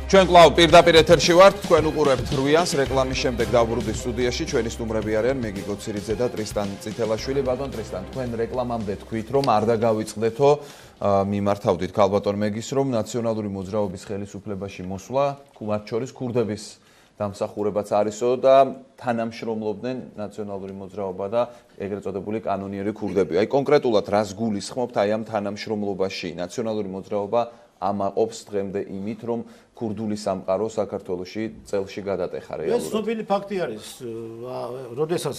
ჩვენ კлау პირდაპირ ეთერში ვართ, თქვენ უყურებთ რვიანს, რეკლამის შემდეგ დავბრუნდით სტუდიაში, ჩვენი სტუმრები არიან მეგი გოცირიძე და ტრისტან წითელაშვილი. ბატონ ტრისტან, თქვენ რეკლამამდე თქვით, რომ არ დაგავიწყდეთო, მიმართავდით ქალბატონ მეგის, რომ ნაციონალური მოძრაობის ხელისუფლებაში მოსვლა, მათ შორის ქურდების დამსახურებაც არისო და თანამშრომლობდნენ ნაციონალური მოძრაობა და ეგრეთ წოდებული კანონიერი ქურდები. აი კონკრეტულად რას გულისხმობთ აი ამ თანამშრომლობაში? ნაციონალური მოძრაობა ამაყობს დღემდე იმით, რომ ქურდული სამყარო საქართველოში წელში გადატეხა რეალურად. ეს ცნობილი ფაქტი არის. როდესაც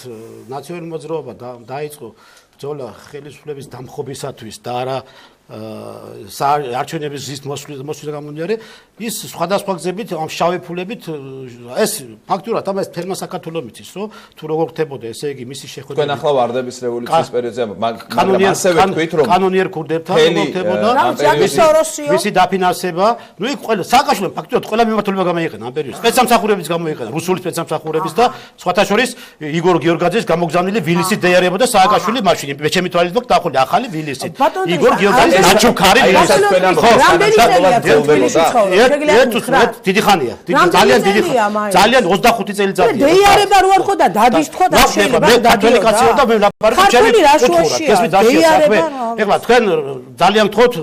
ნაციონალური მოძრაობა დაიწყო ბრძოლა ხელისუფლების დამხობისათვის და არა არჩევნების ზის მოსვლიდან გამომდინარე, ის სხვადასხვა გზებით, ამ შავი ფულებით ეს ფაქტურად ამას თერმა საქართველოს მიცის, რომ თუ როგორ ხდებოდა, ესე იგი მისი შეხვედრა. თქვენ ახლა ვარდების რევოლუციის პერიოდზე, მაგრამ ასევე თქვით, რომ კანონიერ ქურდებთან როგორ ხდებოდა, მისი დაფინანსება, ნუ იქ ყველა სააკაშვილო ფაქტურად ყველა მიმართულება გამოიყენა ამ პერიოდში. სპეცსამსახურების გამოიყენა, რუსული სპეცსამსახურების და სხვათა შორის იგორ გიორგაძის გამოგზავნილი ვილისით დაიარებოდა სააკაშვილი მაშინ. ჩემი თვალით მოგ დაახული ახალი ვილისით. იგორ გიორგაძის ნაჩუქარი დიდი ხანია. ძალიან 25 წელიწადია. დეიარება რო არ ხო და დადის ხო და შეიძლება დადიო და მე ლაპარაკობ ჩემი ეხლა თქვენ ძალიან გთხოვთ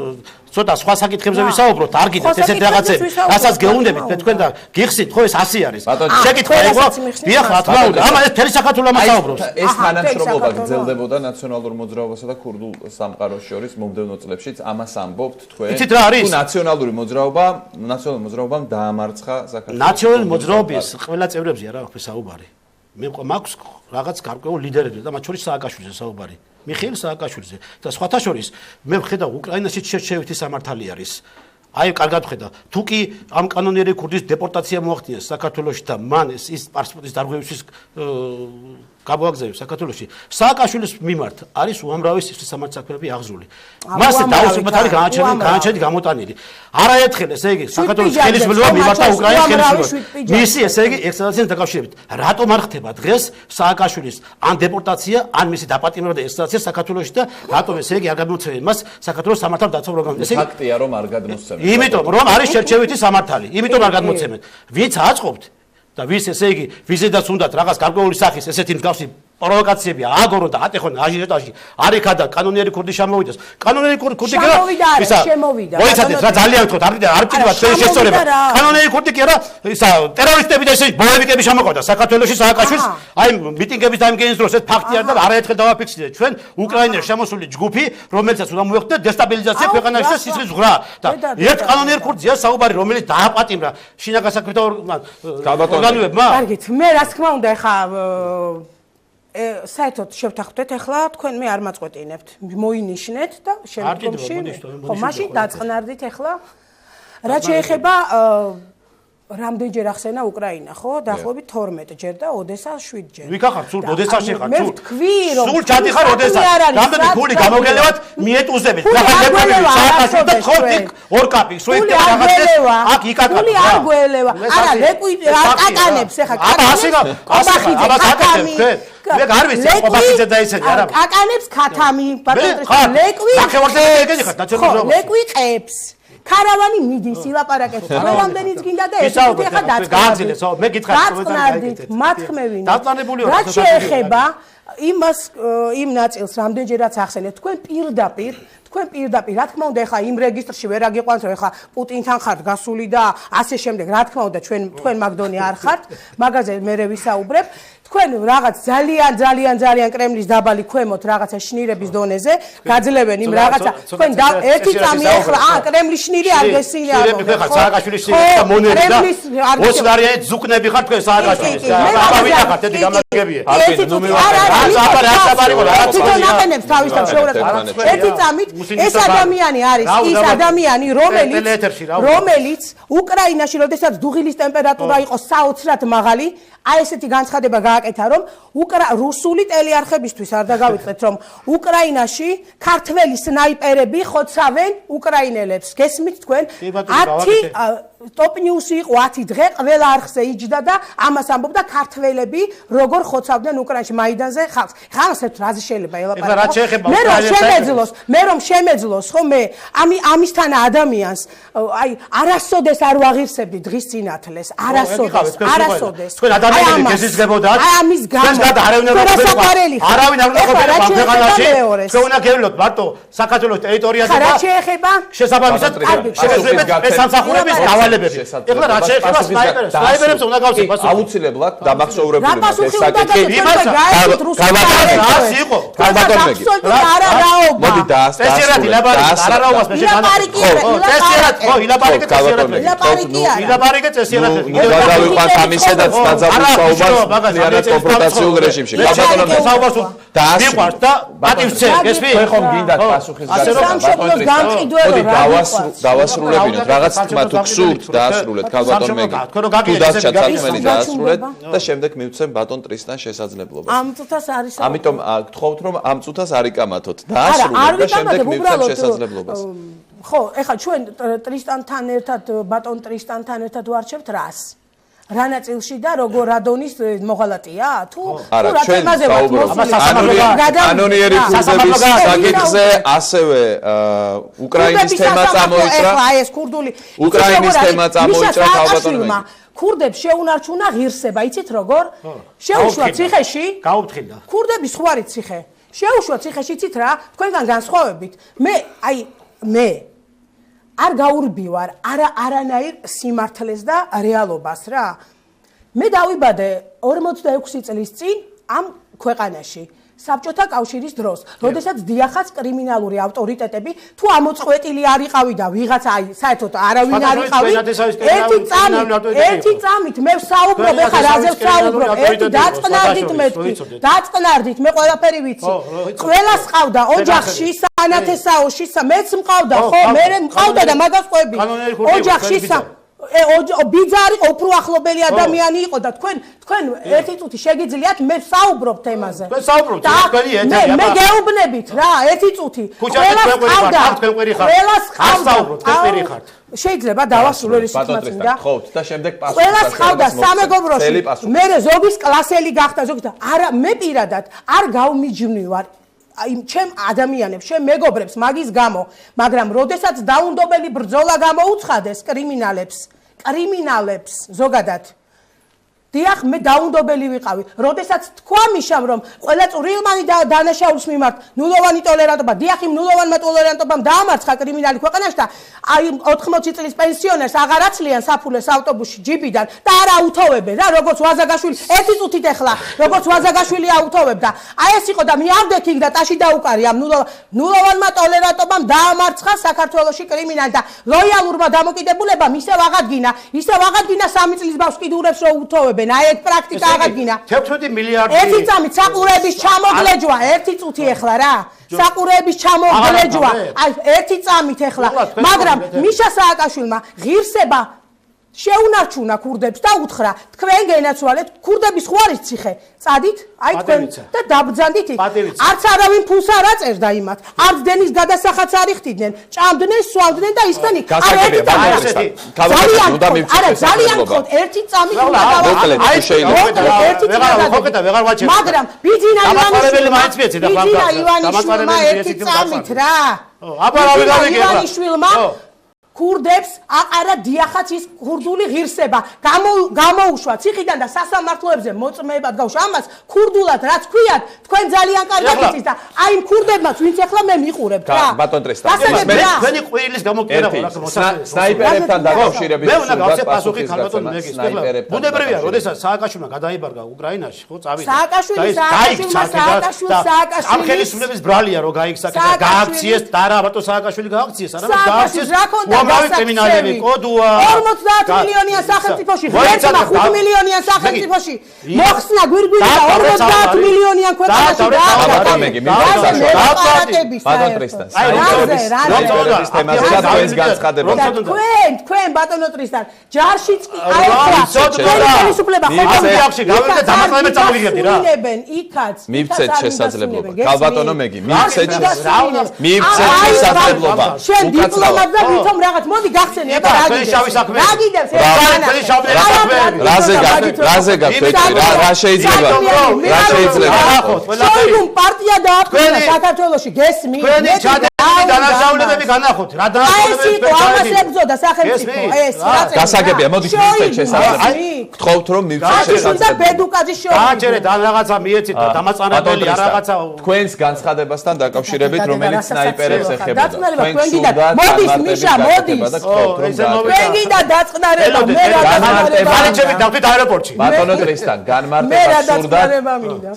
ცოტა სხვა საკითხებზე ვისაუბროთ, არ გიდეთ ესეთ რაღაცები. რასაც გეუნდებით მე თქვენ და გიხსით ხო ეს 100 არის. შეკითხვა იყო, დიახ, რა თქმა უნდა. ამა ეს თელი საქართველოს ამასაუბრობს. ეს თანამშრომლობა გრძელდებოდა ნაციონალურ მოძრაობასა და ქურდულ სამყაროს შორის მომდევნო წლებშიც ამას ამბობთ თქვენ. იცით რა არის? ნაციონალური მოძრაობამ დაამარცხა საქართველოს. ნაციონალური მოძრაობის ყველა წევრებზე არა აქვს საუბარი. მე მაქვს რაღაც გარკვეულ ლიდერებზე და მათ შორის სააკაშვილიძე საუბარი. მიხეილ სააკაშვილიძე და სხვათა შორის მე ვხედავ უკრაინაში შერჩევითი სამართალი არის. აი კარგად ვხედავ. თუ კი ამ კანონიერი ქურდის დეპორტაცია მოახდინეს საქართველოში და მან ის პასპორტის დარღვევისთვის გამოაგზავნეს საქართველოში, სააკაშვილის მიმართ არის უამრავი სამართლის საქმეები აღზრული. მასზე დაუსრულებლად არის განაჩენი გამოტანილი. არაერთხელ ესე იგი საქართველოს ხელისუფლება მიმართა უკრაინის ხელისუფლებას. მისი ესე იგი ექსტრადიციის დაკავშირებით. რატომ არ ხდება დღეს სააკაშვილის ან დეპორტაცია, ან მისი დაპატიმრება და ექსტრადიცია საქართველოში და რატომ ესე იგი არ გადმოცემენ მას საქართველოს სამართალ დაცვა პროგრამაზე? ესე იგი ფაქტია რომ არ გადმოსცემენ. იმიტომ რომ არის შერჩევითი სამართალი. იმიტომ არ გადმოცემენ. ვინც აწყობთ და ვის ესე იგი ვიზედაც უნდათ რაღაც გარკვეული სახის ესეთი მსგავსი პროვოკაციები ააგორონ და ატეხონ აჟიოტაჟი არ იქა და კანონიერი ქურდი შემოვიდეს. კანონიერი ქურდი კი არა შემოვიდა. მოიცადეთ რა ძალიან ვთქვათ არ ჭირდება თქვენი შესწორება. კანონიერი ქურდი კი არა ისა ტერორისტები და ესე ბოლევიკები შემოყავდა საქართველოში სააკაშვილს აი მიტინგების დამგენის დროს ეს ფაქტი არ და არაერთხელ დავაფიქსირეთ ჩვენ უკრაინაში შემოსული ჯგუფი რომელსაც უნდა მოეხდა დესტაბილიზაცია ქვეყანაში და სისხლის ზღვრა და ერთ კანონიერ ქურდზია საუბარი რომელიც დააპატიმრა შინაგან საქმეთა ორგანოებმა. კარგით მე რა თქმა უნდა ეხა საერთოდ შევთანხმდეთ ახლა თქვენ მე არ მაწყვეტინებთ მოინიშნეთ და შემდგომში ხო მაშინ დაწყნარდით ახლა რაც შეეხება რამდენჯერ ახსენა უკრაინა ხო დაახლოებით 12 ჯერ და ოდესა 7 ჯერ ვიქ ახარ სულ ოდესაში ხარ მე ვთქვი რომ სულ ჩადიხარ ოდესა რამდენი ფული გამოგელევათ მიეტუზებით რაღაცები საათაში და თხოთ იქ ორ კაპი სუიტი რაღაცას აქ იკაკა ფული არ გველევა არა ლეკვი აკაკანებს ახლა კაკანი მე არ ვიცი ყობახიძე და ისეთი არა კაკანებს ქათამი ლეკვი ლეკვი ყებს ქარავანი მიდის ილაპარაკებს ყველამდენიც გინდა და ერთი ხა დაწყნარდით მე გითხარ მათქმევინე რაც შეეხება იმას იმ ნაწილს რამდენჯერაც ახსენეთ თქვენ პირდაპირ რა თქმა უნდა ეხა იმ რეგისტრში ვერ აგიყვანს რომ ეხა პუტინთან ხართ გასული და ასე შემდეგ რა თქმა უნდა თქვენ მაგდონი არ ხართ მაგაზე მე ვისაუბრებ თქვენ რაღაც ძალიან კრემლის დაბალი ქვემოთ რაღაცა შნირების დონეზე გაძლევენ იმ რაღაცა თქვენ ერთი წამი ახლა კრემლის შნირი არ გესინე არ ხარ სააკაშვილის შნირი და მონერი და ოსლარიანი ზუკნები ხარ თქვენ სააკაშვილის აბავინა ხართ ედი გამაგებია ნაყენებს თავისთავად შეურაცხყოფა ერთი წამით ეს ადამიანი არის ის ადამიანი რომელიც უკრაინაში როდესაც დუღილის ტემპერატურა იყო საოცრად მაღალი აი ესეთი განცხადება გააკეთა რომ რუსული ტელეარხებისთვის არ დაგავიწყეთ რომ უკრაინაში ქართველი სნაიპერები ხოცავენ უკრაინელებს გესმით თქვენ 10 Top News-ი იყო 10 დღე, ყველა არხზე იჯდა და ამას ამბობდა ქართველები როგორ ხოცავდნენ უკრაინაში მაიდანზე ხალხს. ხალხს რაზი შეიძლება ელაპარაკო. მე რომ შემეძლოს ხო მე ამისთან ადამიანს აი არასოდეს არ ვაღირსებდი დღის წინათლეს, არასოდეს. თქვენ ადამიანები გესიზღებოდათ? აი ამის გამო. არავინ არ უნდა ქვეყანაში. თქვენ უნდა გევლოთ მარტო საქართველოს ტერიტორიაზე და შესაბამისად შეგეძლებათ ეს სამსახურების დავალებები. ეხლა რა შეეხება სნაიპერებს უნდა გავცეთ პასუხი. აუცილებლად დამახსოვრებული ეს საკითხი მოდი წესიერად ილაპარაკე წესიერად გადავიყვანთ ამისედაც დაძაბულ საუბარს ნიარად კონფრონტაციულ რეჟიმში. მიყვარს და პატივცე გესმი? თქვენ ხომ გინდათ პასუხისგან მოდი დავასრულებინოთ რაღაც თქმა თუ გსურთ დაასრულეთ ქალბატონ მეგი. თუ დასჭათ საქმე დაასრულეთ და შემდეგ მივცემ ბატონ ტრისტან შესაძლებლობას. ამ წუთას არის ამიტომ გთხოვთ რომ ამ წუთას არ იკამათოთ. დაასრულეთ და შემდეგ მივცემ შესაძლებლობას. ხო, ეხლა ჩვენ ტრისტანთან ერთად ბატონ ტრისტანთან ერთად ვარჩევთ რას? რა ნაწილში და როგორ რადონის მოღალატეა? თუ რა თემაზე ვართ მოსული? კანონიერი ქურდების საკითხზე ასევე უკრაინის თემა წამოიჭრა. ეხლა ეს ქურდული უკრაინის თემა წამოიჭრა ქალბატონ მეგი. ქურდებს შეუნარჩუნა ღირსება, იცით როგორ? შეუშვა ციხეში. გაუფრთხილდა. ქურდების ხوارით ციხე. შეუშვა ციხეში, იცით რა? თქვენგან განსხვავებით. მე არ გაურბივარ არანაირ სიმართლეს და რეალობას რა. მე დავიბადე 46 წლის წინ ამ ქვეყანაში. საბჭოთა კავშირის დროს, როდესაც დიახაც კრიმინალური ავტორიტეტები თუ ამოწყვეტილი არ იყავი და ვიღაცა აი საერთოდ არავინ არ იყავი. ერთი წამით მე ვსაუბრობ, ეხლა რაზე ვსაუბრობ? ერთი დაწყნარდით მე ყველაფერი ვიცი. ყველას ყავდა ოჯახში, სანათესაოში, მეც მყავდა, ხო, მე მყავდა და მაგას ყვები. ოჯახში ბიძარი უფრო ახლობელი ადამიანი იყო და თქვენ ერთი წუთი შეგიძლიათ მე ვსაუბრობ თემაზე. თქვენ საუბრობთ, თქვენი ეთერი. მე გეუბნებით რა, ერთი წუთი. ყველას ყავდა. შეიძლება დავასრულო ის თემა. ხოვთ და შემდეგ პასუხი. ყველას ყავდა სამეგობროში. მე ზოგის კლასელი გახდა ზოგი და არა მე პირადად არ გავმიჯვნივარ აი ჩემ ადამიანებს, ჩემ მეგობრებს მაგის გამო, მაგრამ როდესაც დაუნდობელი ბრძოლა გამოუცხადეს კრიმინალებს ზოგადად დიახ მე დაუნდობელი ვიყავი. როდესაც თქვა მიშამ რომ ყველა წვრილმანი დანაშაულს მიმართ ნულოვანი ტოლერანტობა, დიახ იმ ნულოვანმა ტოლერანტობამ დაამარცხა კრიმინალი ქვეყანაში და აი 80 წლის პენსიონერს აღარ აცლიან საფულეს ავტობუსში ჯიბიდან და არ აუთოვებენ რა, როგორც ვაზაგაშვილი ერთი წუთით ეხლა, როგორც ვაზაგაშვილი აუთოვებდა. აი ეს იყო და მიამდეთ იქ და ტაში დაუკარი ამ ნულოვანმა ტოლერანტობამ დაამარცხა საქართველოში კრიმინალი და ლოიალურმა დამოკიდებულებამ ისევ აღადგინა 3 წლის ბავშვს კიდურებს რო უთავებენ. აი ეს პრაქტიკა აღადგინა. 11 მილიარდი. ერთი წამით საყურეების ჩამოგლეჯვა, ერთი წუთი ეხლა რა. საყურეების ჩამოგლეჯვა. აი ერთი წამით ეხლა. მაგრამ მიშა სააკაშვილმა ღირსება შეუნარჩუნა ქურდებს და უთხრა თქვენ გენაცვალეთ ქურდების ხوارის ციხე. წადით, აი თქვენ და დაბძანდით იქ. არც არავინ ფულს არ აწერდა იმათ. არც დენის გადასახადს არ იხდიდნენ. ჭამდნენ, სვავდნენ და ისინი არ ერთი ძალიან ხოთ ერთი წამით უნდა დავაყენოთ. მაგრამ ბიძინა ივანიშვილმა ერთი წამით რა. ივანიშვილმა ქურდებს აყარა დიახაც ის ქურდული ღირსება გამოუშვა ციხიდან და სასამართლოებზე მოწმეებად გავშვა ამას ქურდულად რაც ქვიათ თქვენ ძალიან კარგად იცით და აი იმ ქურდებმაც ვინც ახლა მე მიყურებთ რა ბატონ ტრესტა თქვენი ყვირილის გამოკერება სნაიპერებთან დაკავშირებით მე უნდა გავცე პასუხი ქალბატონ მეგის ბუნებრივია როდესაც სააკაშვილმა გადაიბარგა უკრაინაში ხო წავიდა სააკაშვილმა ამ ხელისუფლების ბრალია რომ გაიქცა და გააქციეს და არა ბატონ სააკაშვილი გააქციეს არა გააქციეს ამავე კრიმინალები კოდუა 50 მილიონიან სახელმწიფოში ღერმა 5 მილიონიან სახელმწიფოში მოხსნა გვირგვინი და 50 მილიონიან ქვეყანაში თქვენ ბატონო ტრისტან ჯარშიც კი ხელისუფლება ხომებში გავიდა დამატებებს წამოვიღებდი რა მივცეთ შესაძლებლობა ქალბატონო მეგი მივცეთ შესაძლებლობა შენ დიპლომატ და ვითომ რაღაც მოდი გახსენე აბა რა გიდევს რაზე რა შეიძლება შოიგუმ პარტია დააფუძნა საქართველოში გესმი დანაშაულებები განახოთ რა დანაშაულებები ამას ებრძოდა სახელმწიფო ეს გასაგებია მოდის მივცეთ შესაძლებელი გთხოვთ რომ მივცეთ შესაძლებელი ბედუკაძის შოიგუმ დააჭერეთ ან რაღაცა მიეცით და დამაწყანებელი არ რაღაცა თქვენს განცხადებასთან დაკავშირებით რომელიც სნაიპერებს ეხებოდა თქვენ გინდა მოდის მიშა მოდის თქვენ გინდა დაწყნარება მე რა განმარტება დავდით აეროპორტში ბატონო ტრისტან განმარტება სურდა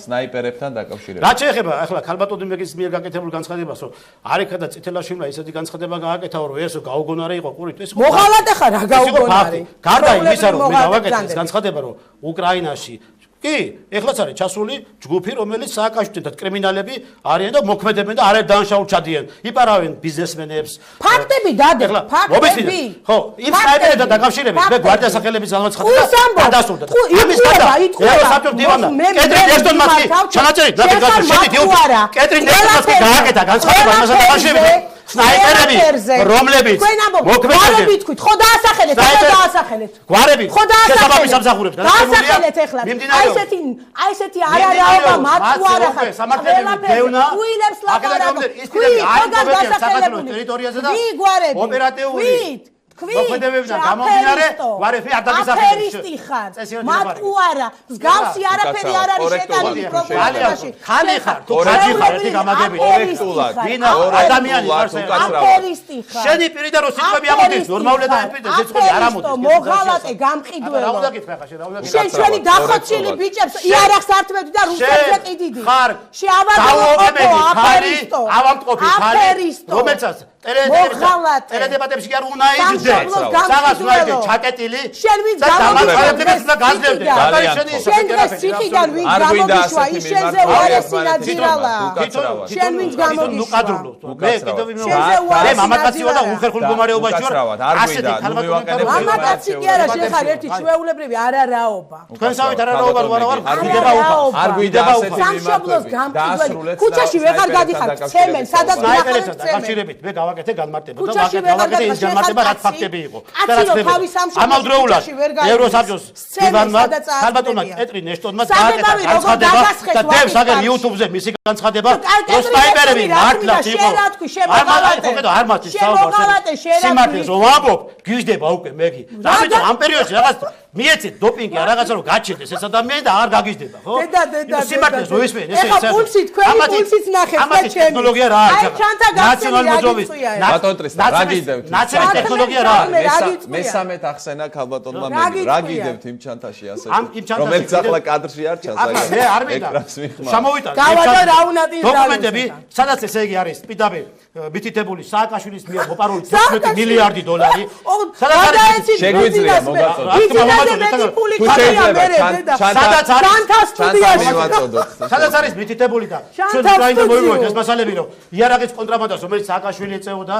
სნაიპერებთან დაკავშირებით რა შეეხება ახლა ქალბატონი მეგის მიერ გაკეთებულ განცხადებას რომ არიქა და წითელაშვილმა ისეთი განცხადება გააკეთა რომ ესო გაუგონარი იყო ყურით ეს მოღალატე ხარ რა გაუგონარი გარდა იმისა რომ მე გავაკეთე ეს განცხადება რომ უკრაინაში კი, ეხლაც არის ჩასული ჯგუფი, რომელიც სააკაშვილთან კრიმინალები არიან და მოქმედებენ და არაერთ დანაშაულს ჩადიან. იპარავენ ბიზნესმენებს. ფაქტები დადე, ფაქტები. ხო, იმ საერთოდ დაკავშირებით მე გვარდია სახელების განაცხადება გადასულდა. იმის გარდა ევროსაბჭოს დივანა. კეტრინ ერტონმასი ჩანაწერით შედით იუპარა. კეტრინ ერტონმასი გააკეთა განცხადება იმასთან დაკავშირებით. სნაიპერები, რომლებიც მოქმედებენ. თქვით, ხო დაასახელეთ, ხო დაასახელეთ. გვარები. ხო შესაბამის სამსახურებს დაასახელეთ ეხლა. აი ესეთი არარაობა მათუარა ხარ. სამართლებრივი უილებს ლაპარაკობ. საქართველოს ტერიტორიაზე და ოპერატიული მოქმედებებიდან გამომდინარე გვარები არ დაგისახელებს. აფერისტი ხარ. მათუარა. მსგავსი არაფერი არ არის შეტანილი პროგრამაში. ხალი ხარ, თუ ხაჯი ხარ, ერთი გამაგებით. კორექტულად. ვინა ადამიანი ხარ, აფერისტი ხარ. შენი პირიდან რო სიტყვები ამოდის, ნორმალურად და ეპიდე სიტყვები არ ამოდის. მოღალატე, გამყიდველო. რა უნდა გითხრა ხა, შენ რა უნდა გითხრა? შენ ჩვენი დახოცილი ბიჭებს იარაღს ართმევდი და რუსეთზე ყიდიდი. ხარ. შეავადმყოფო, აფერისტო. ავადმყოფი ხარი, რომელსაც ტელედებატებში არ უნდა იდე. საღას ვაიდე ჩაკეტილი. შენ ვინც გამარჯვებებს და გაძლევდე. შენ დღეს ციხიდან ვინც გამოგიშვა, ის შენზე უარესი ნაძირალა. შენ ვინც გამოგიშვა. ნუკადრულო. მე კიდევ მე მამაკაცი ვარ და უხერხულ მდგომარეობაში ვარ. ასეთი ქალბატონი მამაკაცი კი არა, შენ ხარ ერთი ჩვეულებრივი არარაობა. თქვენსავით არარაობა ვარ არ გვიდება უფა. არ გვიდა ასეთი სამშობლოს გამყიდველი. ქუჩაში ვეღარ გადიხარ ცემენ, სადაც ნახავთ დაკავშირებით მე გავაკეთე განმარტება და გავაკეთე ის განმარტება რაც ფაქტები იყო. და რაც ამავდროულად ევროსაბჭოს დივანმა ქალბატონმა კეტრინ ერტონმა გააკეთა განცხადება და დევს აგერ YouTube-ზე მისი განცხადება რომ სნაიპერები მართლაც იყო. არ მათი საუბარს სიმართლეს რომ ვამბობ გიждდება უკვე მეგი. ამიტომ ამ პერიოდში რაღაც მიეცეთ დოპინგი არ რაღაცა რომ გაჩერდეს ეს ადამიანი და არ გაგიждდება ხო? სიმართლეს რო ისმენ ესე ეხა პულსით თქვენი პულსით ნახეთ და ჩემი ტექნოლოგია რა არის? ნაციონალური მოძრაობის ბატონტრისთან რა გიდევთ? ნაციონალური ტექნოლოგია რა არის? მესამედ ახსენა ქალბატონმა მე რა გიდევთ იმ ჩანთაში ასე რომელიც ახლა კადრში არ ჩანს მე არ მინდა შემოვიტანე გავადა რა უნდა ის დოკუმენტები სადაც ესე იგი არის პირდაპირ მითითებული სააკაშვილის მიერ მოპარული 16 მილიარდი დოლარი სადაც არის შეგვიძლია სადაც სადაც არის მითითებული და ჩვენ უკრაინა მოიგონეთ ეს მასალები რომ იარაღის კონტრაბანდას რომელიც სააკაშვილი ეწეოდა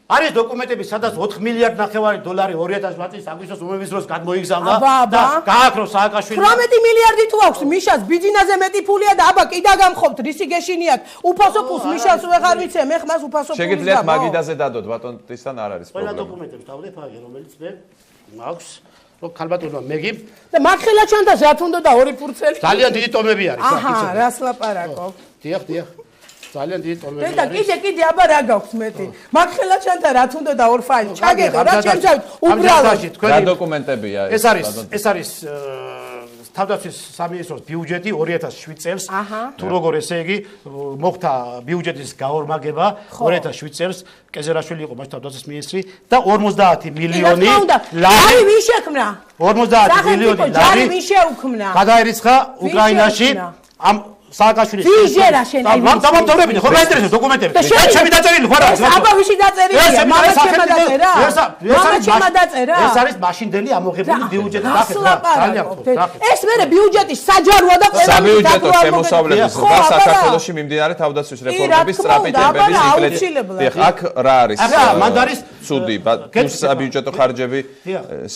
არის დოკუმენტები სადაც 4 მილიარდ ნახევარი დოლარი 2008 წლის აგვისტოს ომების დროს გადმოიგზავნა და გააქრო სააკაშვილი 18 მილიარდი თუ აქვს მიშას ბიძინაზე მეტი ფულია და აბა კიდე გამხობთ რისი გეშინი აქვს უფასო პულს მიშას უეღარ ვიცე მე ხმას უფასო პულს შეგიძლიათ მაგიდაზე დადოთ ბატონ ტისთან არ არის პრობლემა ყველა დოკუმენტებს დავდებ აგე რომელიც მე მაქვს რომ ქალბატონმა მეგი და მაგხელა ჩანთას რა თუნდა და ორი ფურცელი ძალიან დიდი ტომები არის აჰა რას ლაპარაკობ დიახ ძალიან დიდი ტომები არის და კიდე აბა რა გაქვს მეტი მაგხელა ჩანთა რა თუნდა და ორ ფაილი ჩაგედო რა ჩემსავით უბრალოდ რა დოკუმენტებია ეს არის თავდაცვის სამინისტროს ბიუჯეტი 2007 წელს თუ როგორ ესე იგი მოხდა ბიუჯეტის გაორმაგება 2007 წელს კეზერაშვილი იყო მას თავდაცვის მინისტრი და 50 მილიონი ლარი ვინ შექმნა 50 მილიონი ლარი ვინ შეუქმნა გადაერიცხა უკრაინაში ამ სააკაშვილის ვიჟერა შენ დამამთავრებინე ხო მაინტერესებს დოკუმენტები და ჩემი დაწერილი ხო რა აბა ვიში დაწერილია მამა ჩემმა დაწერა მამა ჩემმა დაწერა ეს არის მაშინდელი ამოღებული ბიუჯეტის დახევა ეს მერე ბიუჯეტის საჯაროა და ყველა საბიუჯეტო შემოსავლების და საქართველოში მიმდინარე თავდაცვის რეფორმების სტრატეგიების იმპლემენტაცია აქ რა არის მან არის ცუდი საბიუჯეტო ხარჯები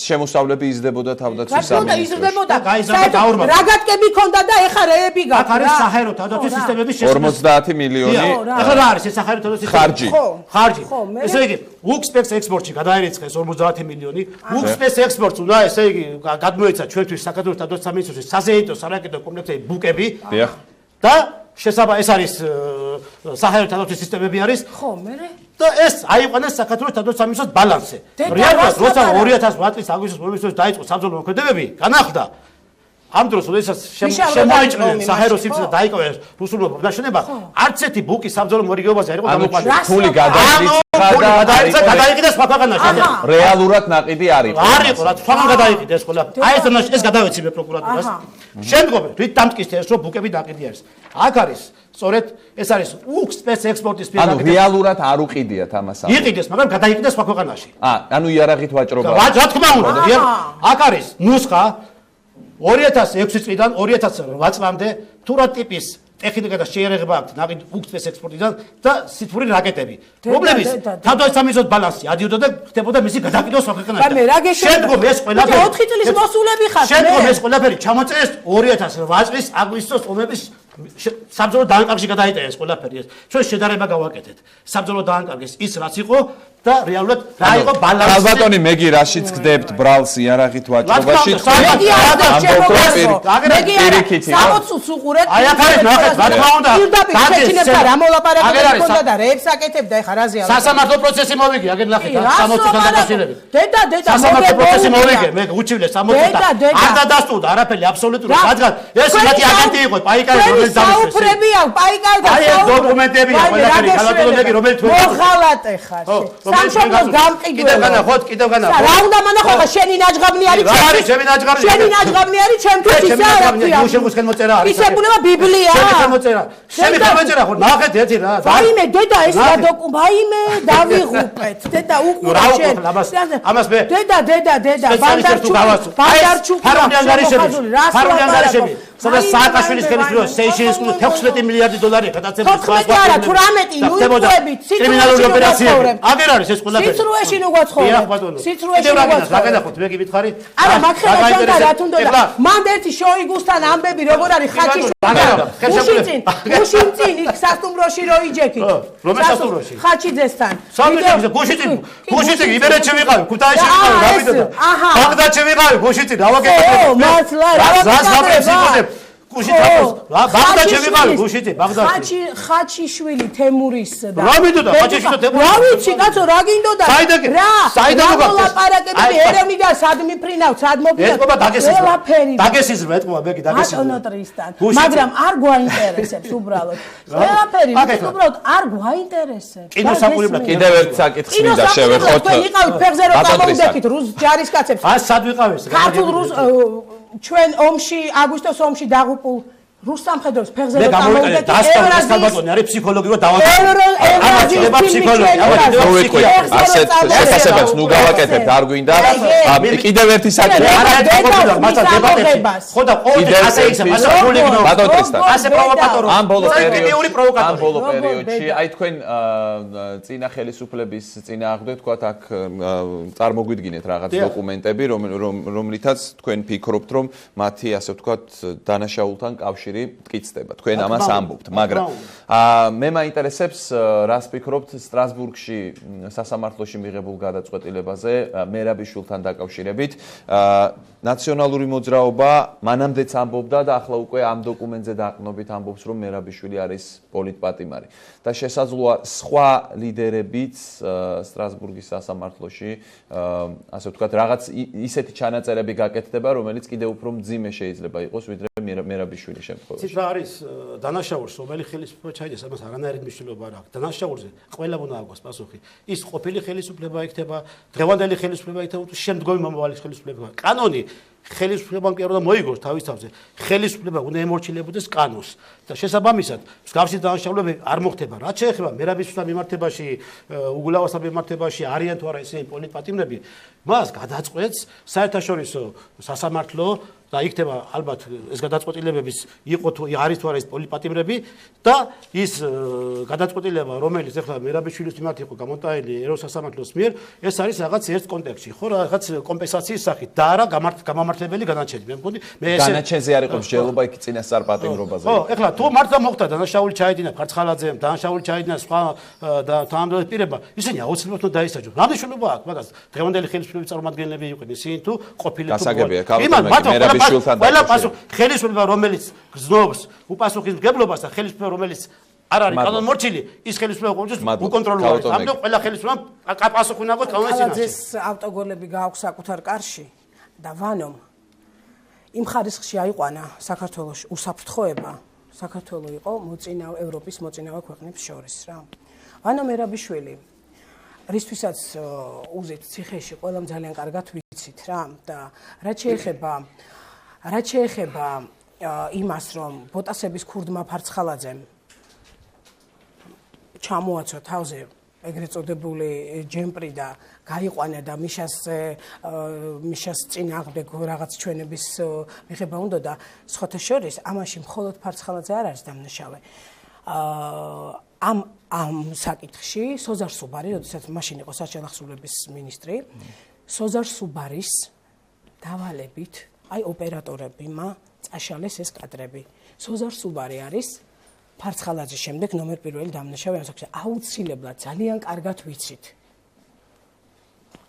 შემოსავლები იზრდებოდა თავდაცვის სამინისტროში იზრდებოდა რა გატკები ქონდა და ეხა რეები გაქვს საჰაერო თავდაცვის სისტემების 50 მილიონი. ახლა რა არის ეს საჰაერო თავდაცვის ხარჯი. ხარჯი. ესე იგი, უქსპექს ექსპორტში გადაერიცხეს 50 მილიონი. უქსპექს ექსპორტს უნდა ესე იგი გადმოეცა ჩვენთვის საქართველოს თავდაცვის სამინისტროს საზეიტო სარაკეტო კომპლექტები ბუკები. დიახ. და შესაბამისად ეს არის საჰაერო თავდაცვის სისტემები არის. ხო, მე და ეს აიყვანეს საქართველოს თავდაცვის სამინისტროს ბალანსზე. რეალურად როცა 2008 წლის აგვისტოს მომისვლის დაიწყო საბრძოლო მოქმედებები, განახლდა ამ დროს როდესაც შემოიჭრნენ საჰაერო სივრცე და დაიკავეს რუსულმა ბრძანებმა, არც ერთი ბუკი საბრძოლო მორიგეობაზე არ იყო გამოყვანილი. ფული გადაიყიდა სხვა ქვეყანაში. რეალურად ნაყიდი არ იყო. არ იყო, რა თქვა გადაიყიდა ეს ყველა. აი ეს გადავეციმე პროკურატურას. შემდგომ რით დამტკიცდა ეს რომ ბუკები ნაყიდი არის. აქ არის სწორედ ეს არის უქსპექს ექსპორტის ანუ რეალურად არ უყიდიათ ამას. იყიდეს, მაგრამ გადაიყიდა სხვა ქვეყანაში. ანუ იარაღით ვაჭრობა. რა თქმა უნდა, აქ არის ნუსხა 2006 წლიდან 2008 წლამდე თუ რა ტიპის ტექნიკა და შეერაღება აქვს ნაყიდ უქსპექს ექსპორტიდან და სითბური რაკეტები. რომლებიც თავდაცვის სამინისტროს ბალანსი ადიოდა და ხდებოდა მისი გადაყიდვა სხვა ქვეყანაში. შემდგომ ეს ყველაფერი 4 წლის მოსულები ხართ. შემდგომ ეს ყველაფერი ჩამოწერეს 2008 წლის აგვისტოს ომების საბრძოლო დაანკარგში გადაიტანეს ეს ყველაფერი. ჩვენ შედარება გავაკეთეთ. საბრძოლო დაანკარგის ის რაც იყო და რეალურად რა იყო ბალანსი. ალბათონი მეგი რაშიც გდებთ ბრალს იარაღით ვაჭრობაში. მეგი არ მეგი 60 წუთს უყურეთ. აი აქ არის ნახეთ, რა თქმა უნდა. შეჩინებდა რა მოლაპარაკება ჰქონდა და რეებს აკეთებდა ეხა რაზე არის. სასამართლო პროცესი მოვიგე, აგერ ნახეთ, 60 წუთთან დაკავშირებით. დედა სასამართლო პროცესი მოვიგე, მე უჩივლეს 60 წუთთან. არ დადასტურდა არაფერი აბსოლუტურად, რადგან ეს მათი აგენტი იყო, პაიკარი რომელიც დამისვეს. საუბრებია, პაიკარი და აი ეს დოკუმენტებია, ყველაფერი ხალატონები, რომელიც თქვენ მოხალატე ხარ. სამშობლოს გამყიდველო. კიდევ განა. რა უნდა მანახო, შენი ნაჯღაბნი არის ჩემთვის. რა არის შენი ნაჯღაბნი? შენი ნაჯღაბნი არის ჩემთვის ისე არ აქვს. გუშინგუსკენ მოწერა არის. ისე ბუნება ბიბლია. შენი ხელმოწერა. შენი ხელმოწერა ხო ნახეთ ერთი რა. ვაიმე დედა ეს რა ვაიმე დავიღუპეთ. დედა უყურე შენ. ამას მე. დედა ბანდარჩუკი. ფარუნიანგარიშები. სადაც სააკაშვილის ხელისუფლება სეიშელის კლუბ 16 მილიარდი დოლარი გადაცემდა. 14 არა 18 ნუიყვებით კრიმინალური ოპერაციები. აგერ არის ეს ყველაფერი. სიცრუეში ნუ გვაცხოვრებ. სიცრუეში ნუ რა გადახოთ მე გითხარი? არა მაგხელა შენდა რა თუნდოდა. მანდ ერთი შოიგუსთან ამბები როგორ არის ხაჩიშვილი. გუშინწინ იქ სასტუმროში რო იჯექით. რომელ სასტუმროში? ხაჩიძესთან. გუშინწინ იბერეთში ვიყავი, ქუთაისში ვიყავი, რამიდოდა. ბაღდადში ვიყავი, გუშინწინ რა ვაკეთებ? ო მართლა რა ვაკეთებ? გუშინწინ ბაღდადში ვიყავი, გუშინწინ ბაღდადში. ხაჩიშვილი თემურის და რამიდოდა ხაჩიშვილი თემურის. რა ვიცი კაცო რა გინდოდა? საიდან ლაპარაკები ერევნიდან სად მიფრინავ, სად მოფრინავ? ეთყობა დაგესიზმ ეთყობა ბეგი დაგესიზმ. ბატონო ტრისტან, მაგრამ არ გვაინტერესებს უბრალოდ. ყველაფერი უბრალოდ არ გვაინტერესებს. კინოსაკურებლად კიდევ ერთ საკითხს მინდა შევეხოთ. თქვენ იყავით ფეხზე რომ გამოვიდექით რუს ჯარისკაცებს. სად ვიყავით? ქართულ რუს ჩვენ ომში აგვისტოს ომში დაღუპულ რუს სამხედროს ფეხზე რომ გამოვიდექით. დასკალბატონი არის ფსიქოლოგიურად დავაწყებული. ევრაზიის ფსიქოლოგი. ასეთ შეფასებებს ნუ გავაკეთებთ, არ გვინდა. კიდევ ერთი საკითხი. მასა დებატებში. ხო და ყოველთვის ასე იქცა, მასა პოლიგნო. ბატონ ტრისტან. ასე პროვოკატორი. ამ ბოლო პროვოკატორი. პერიოდში, აი თქვენ წინა ხელისუფლების წინააღმდეგ თქვათ აქ წარმოგვიდგინეთ რაღაც დოკუმენტები, რომლითაც თქვენ ფიქრობთ, რომ მათი ასე ვთქვათ დანაშაულთან კავშირი მტკიცდება. თქვენ ამას ამბობთ, მაგრამ მე მაინტერესებს რას ფიქრობთ სტრასბურგში სასამართლოში მიღებულ გადაწყვეტილებაზე მერაბიშვილთან დაკავშირებით. ნაციონალური მოძრაობა მანამდეც ამბობდა და ახლა უკვე ამ დოკუმენტზე დაყრდნობით ამბობს, რომ მერაბიშვილი არის პოლიტპატიმარი. და შესაძლოა სხვა ლიდერებიც სტრასბურგის სასამართლოში ასე ვთქვათ რაღაც ისეთი ჩანაწერები გაკეთდება, რომელიც კიდევ უფრო მძიმე შეიძლება იყოს, ვიდრე მერაბიშვილის შემთხვევაში. ცით რა არის დანაშაულს, რომელი ხელისუფლება ჩაიდეს, ამას არანაირი მნიშვნელობა არ აქვს. დანაშაულზე ყველა უნდა აგვას პასუხი. ის ყოფილი ხელისუფლება იქნება, დღევანდელი ხელისუფლება იქნება, თუ შემდგომი მომავალი ხელისუფლება. კანონი ხელისუფლებამ კი არ უნდა მოიგოს თავის თავზე. ხელისუფლება უნდა ემორჩილებოდეს კანონს და შესაბამისად მსგავსი დანაშაულები არ მოხდება. რაც შეეხება მერაბიშვილის მიმართებაში, უგულავასთან მიმართებაში არიან თუ არა ესენი პოლიტპატიმრები, მას გადაწყვეტს საერთაშორისო სასამართლო და იქნება ალბათ ეს გადაწყვეტილებების იყო თუ არის თუ არა ის პოლიტპატიმრები და ის გადაწყვეტილება რომელიც ახლა მერაბიშვილის მიმართ იყო გამოტანილი ეროვნულ მიერ ეს არის რაღაც ერთ კონტექსტში ხო რაღაც კომპენსაციის სახით და არა გამამართლებელი განაჩენი მე მგონი მე ეს განაჩენზე არ იყო მსჯელობა იქ წინასწარ პატიმრობაზე ხო ეხლა თუ მართლა მოხდა დანაშაული ჩაიდინა ხარცხალაძემ დანაშაული ჩაიდინა სხვა და თანამდებობრივ პირებმა ისინი აუცილებლად უნდა დაისაჯონ რა მნიშვნელობა აქვს მაგას დღევანდელი ხელისუფლების წარმომადგენლები იყვნენ ისინი თუ ყოფილი თუ გასაგებია მერაბიშვილთან ყველა ხელისუფლება რომელიც გზნობს უპასუხისმგებლობას და ხელისუფლება რომელიც არ არის კანონმორჩილი ის ხელისუფლება ყოველთვის უკონტროლოა ამიტომ ყველა ხელისუფლებამ პასუხი უნდა აქვს კანონის ეს ავტოგოლები გააქვს საკუთარ კარში და ვანომ იმ ხარისხში აიყვანა საქართველოს უსაფრთხოება საქართველოს იყო მოწინავე ევროპის მოწინავე ქვეყნებს შორის რა ვანო მერაბიშვილი რისთვისაც უზით ციხეში ყველამ ძალიან კარგად ვიცით რა და რაც შეეხება იმას რომ ბოტასების ქურდმა ფარცხალაძემ ჩამოაცვა თავზე ეგრეთ წოდებული ჯემპრი და გაიყვანა და მიშას წინააღმდეგ რაღაც ჩვენების მიღება უნდა და სხვათა შორის ამაში მხოლოდ ფარცხალაძე არ არის დამნაშავე ამ საკითხში სოზარ სუბარი, როდესაც მაშინ იყო საჯარახსოვრების მინისტრი, სოზარ სუბარის დავალებით, აი ოპერატორებმა წაშალეს ეს კადრები. სოზარ სუბარი არის ფარცხალაძის შემდეგ ნომერ პირველი დამნაშავე ამ საკითხში. აუცილებლად ძალიან კარგად ვიცით.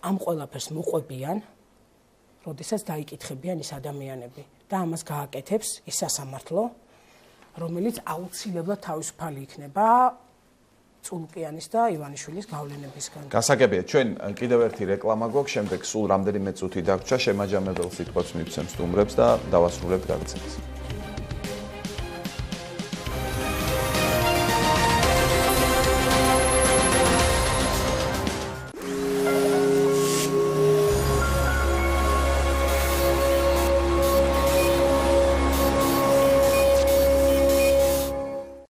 ამ ყველაფერს მოყვებიან, როდესაც დაიკითხებიან ის ადამიანები და ამას გააკეთებს ის სასამართლო, რომელიც აუცილებლად თავისუფალი იქნება წულუკიანის და ივანიშვილის გავლენებისგან. გასაგებია, ჩვენ კიდევ ერთი რეკლამა გვაქვს, შემდეგ სულ რამდენიმე წუთი დაგვრჩა, შემაჯამებელ სიტყვებს მივცემ სტუმრებს და დავასრულებთ გაგცემას.